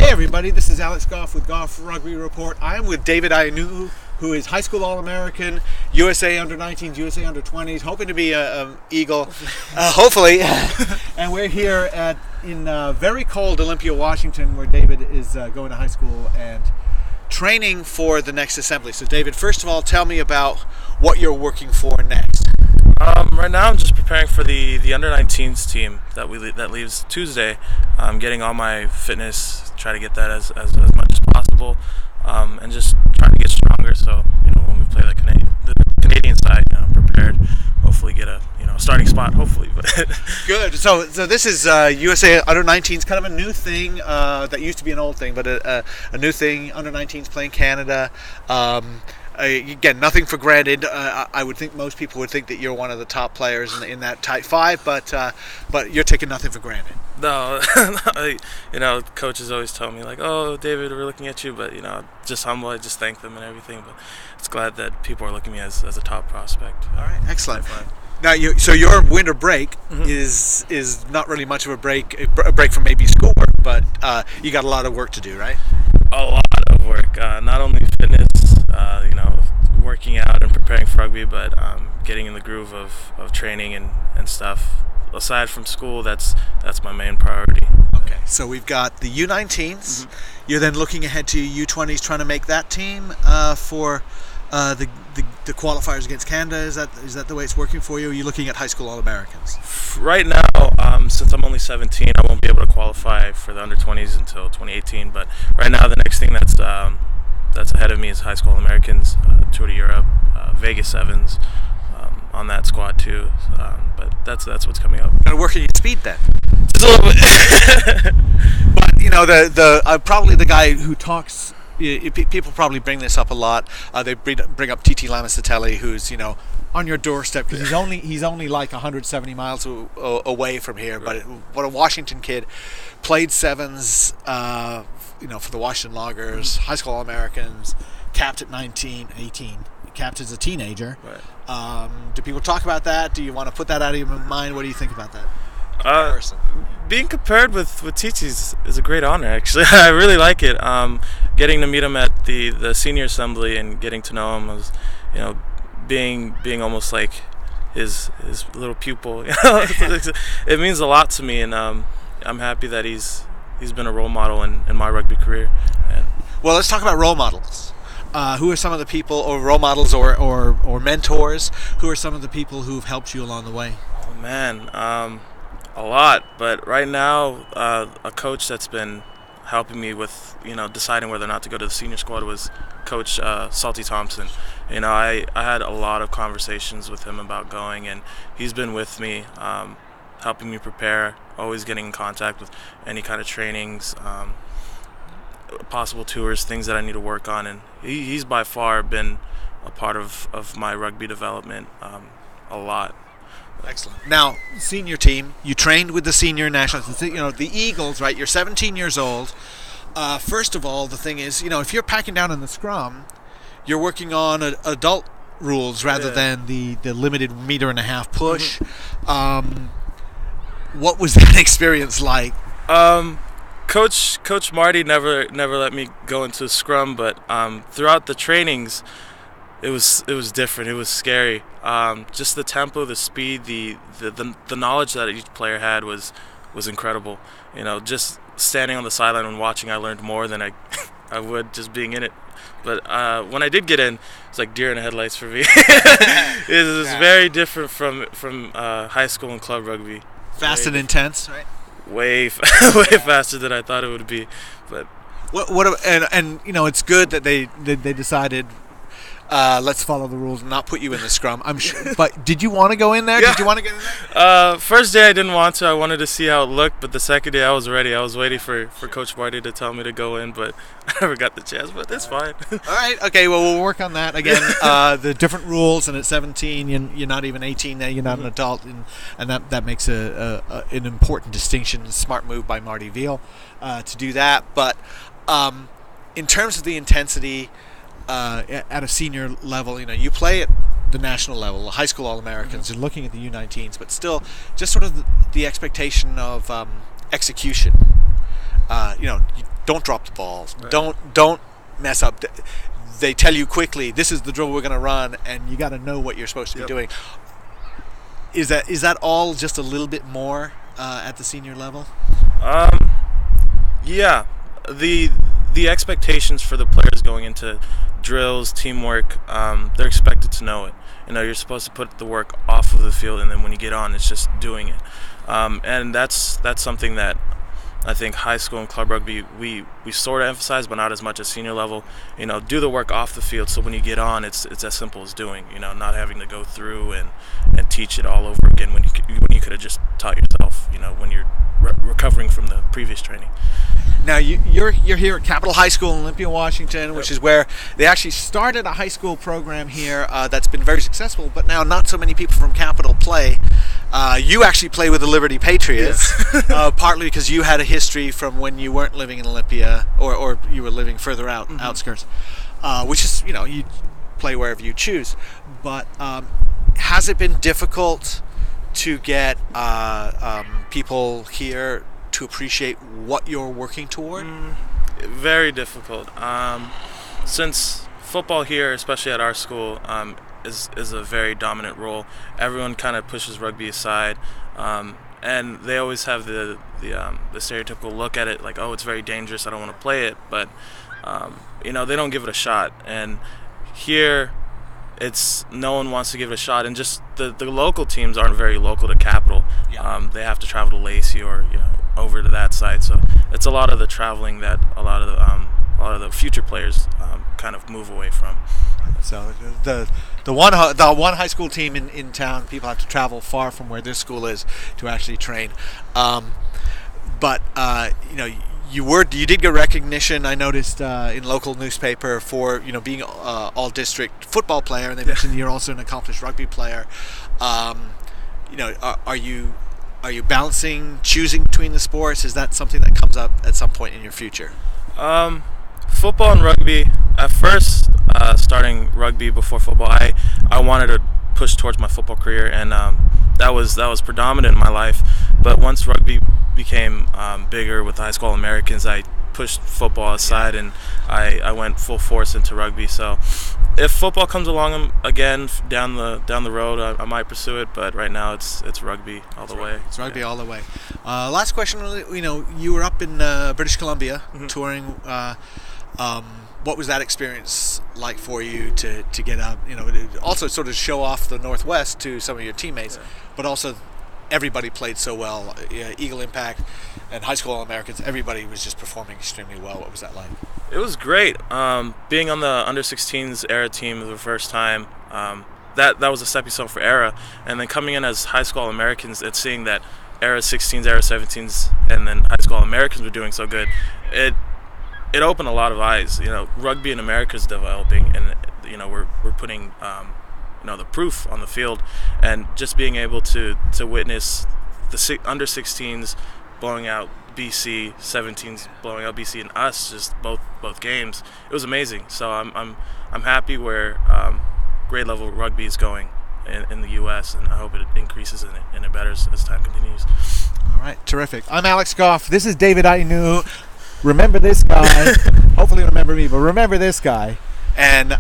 Hey everybody, this is Alex Goff with Goff Rugby Report. I am with David Ainuu, who is high school All-American, USA Under-19s, USA Under-20s, hoping to be an Eagle, hopefully. And we're here in very cold Olympia, Washington, where David is going to high school and training for the next assembly. So David, first of all, tell me about what you're working for next. Right now I'm just preparing for the Under-19s team that leaves Tuesday. I'm getting all my fitness, try to get that as much as possible, and just trying to get stronger. So when we play the Canadian side, I'm prepared. Hopefully get a starting spot. Hopefully, but good. So this is USA Under-19s, kind of a new thing that used to be an old thing, but a new thing. Under-19s playing Canada. Again, nothing for granted. I would think most people would think that you're one of the top players in that type 5, but you're taking nothing for granted. No, coaches always tell me like, "Oh, David, we're looking at you," but just humble. I just thank them and everything. But it's glad that people are looking at me as a top prospect. All right, excellent. Now, so your winter break is not really much of a break from maybe schoolwork, but you got a lot of work to do, right? A lot of work, not only fitness, working out and preparing for rugby, but getting in the groove of training and stuff. Aside from school, that's my main priority. Okay, so we've got the U19s. You're then looking ahead to U20s, trying to make that team for the qualifiers against Canada. Is that the way it's working for you? Or are you looking at high school All-Americans? Right now, since I'm only 17, I won't be able to qualify for the Under-20s until 2018. But right now, the next thing that's ahead of me is high school All-Americans, Tour to Europe, Vegas Sevens, on that squad too. But that's what's coming up. Gotta work at your speed then. Just a little bit. But probably the guy who talks. People probably bring this up a lot. They bring up TT Lamasatelli, who's on your doorstep because he's only like 170 miles away from here. Right. But what a Washington kid, played sevens, for the Washington Loggers, high school All-Americans, capped at 19, 18, capped as a teenager. Right. Do people talk about that? Do you want to put that out of your mind? What do you think about that comparison? Being compared with Titi is a great honor, actually. I really like it. Getting to meet him at the senior assembly and getting to know him was, being almost like his little pupil. It means a lot to me, and I'm happy that he's been a role model in my rugby career. Well, let's talk about role models. Who are some of the people, or role models, or mentors? Who are some of the people who've helped you along the way? Oh, man, a lot. But right now, a coach that's been helping me with deciding whether or not to go to the senior squad was Coach Salty Thompson. I had a lot of conversations with him about going, and he's been with me, helping me prepare, always getting in contact with any kind of trainings, possible tours, things that I need to work on, and he's by far been a part of my rugby development a lot. Excellent. Now, senior team, you trained with the senior national, the Eagles, right? You're 17 years old. First of all, the thing is, if you're packing down in the scrum, you're working on adult rules rather than the limited 1.5 meter push. What was that experience like? Coach Marty never let me go into scrum, but throughout the trainings, it was different. It was scary. Just the tempo, the speed, the knowledge that each player had was incredible. Just standing on the sideline and watching, I learned more than I would just being in it. But when I did get in, it's like deer in the headlights for me. It was very different from high school and club rugby. Fast and intense, right? Way faster than I thought it would be. But it's good that they decided let's follow the rules and not put you in the scrum. I'm sure. But did you want to go in there? Yeah. Did you want to get in there? First day I didn't want to. I wanted to see how it looked, but the second day I was ready. I was waiting for Coach Marty to tell me to go in, but I never got the chance. But it's fine. All right. Okay. Well, we'll work on that again. The different rules, and at 17, you're not even 18 now. You're not an adult, and that makes an important distinction. A smart move by Marty Veal to do that. But in terms of the intensity. At a senior level, you play at the national level, the high school All-Americans, and looking at the U19s, but still, just sort of the expectation of execution. You don't drop the ball, Right. don't mess up. They tell you quickly, this is the drill we're going to run, and you got to know what you're supposed to be doing. Is that all just a little bit more at the senior level? Yeah, the expectations for the players going into drills, teamwork, they're expected to know it. You're supposed to put the work off of the field, and then when you get on, it's just doing it. And that's something that I think high school and club rugby we sort of emphasize, but not as much as senior level. Do the work off the field, so when you get on, it's as simple as doing. Not having to go through and teach it all over again when you could have just taught yourself. When you're recovering from the previous training. Now you're here at Capitol High School in Olympia, Washington, which is where they actually started a high school program here that's been very successful. But now not so many people from Capitol play. You actually play with the Liberty Patriots, partly because you had a history from when you weren't living in Olympia, or you were living further out, outskirts, which is, you play wherever you choose. But has it been difficult to get people here to appreciate what you're working toward? Very difficult. Since football here, especially at our school, is a very dominant role. Everyone kind of pushes rugby aside, and they always have the stereotypical look at it, like, oh, it's very dangerous, I don't want to play it. But they don't give it a shot. And here, it's no one wants to give it a shot, and just the local teams aren't very local to Capitol. They have to travel to Lacey or over to that side. So it's a lot of the traveling that a lot of the future players kind of move away from. So the one high school team in town, people have to travel far from where this school is to actually train. But you did get recognition, I noticed, in local newspaper for being all district football player, and they mentioned you're also an accomplished rugby player. Are you balancing, choosing between the sports? Is that something that comes up at some point in your future? Football and rugby. At first, starting rugby before football, I wanted to push towards my football career, and that was predominant in my life. But once rugby became bigger with the high school Americans, I pushed football aside, and I went full force into rugby. So if football comes along again down the road, I might pursue it. But right now, it's rugby all the way. It's rugby all the way. Last question. You were up in British Columbia touring. What was that experience like for you to get out? Also sort of show off the Northwest to some of your teammates, but also everybody played so well. Eagle Impact and high school All-Americans, everybody was just performing extremely well. What was that like? It was great. Being on the under-16s era team for the first time, that was a stepping stone for era. And then coming in as high school All-Americans and seeing that era 16s, era 17s, and then high school All-Americans were doing so good, it opened a lot of eyes. Rugby in America is developing, and we're putting the proof on the field, and just being able to witness the under 16s blowing out BC, 17s blowing out BC, and us just both games. It was amazing. So I'm happy where grade level rugby is going in the U.S., and I hope it increases and it betters as time continues. All right, terrific. I'm Alex Goff. This is David Ainuu. Remember this guy. Hopefully remember me, but remember this guy. And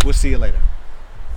we'll see you later.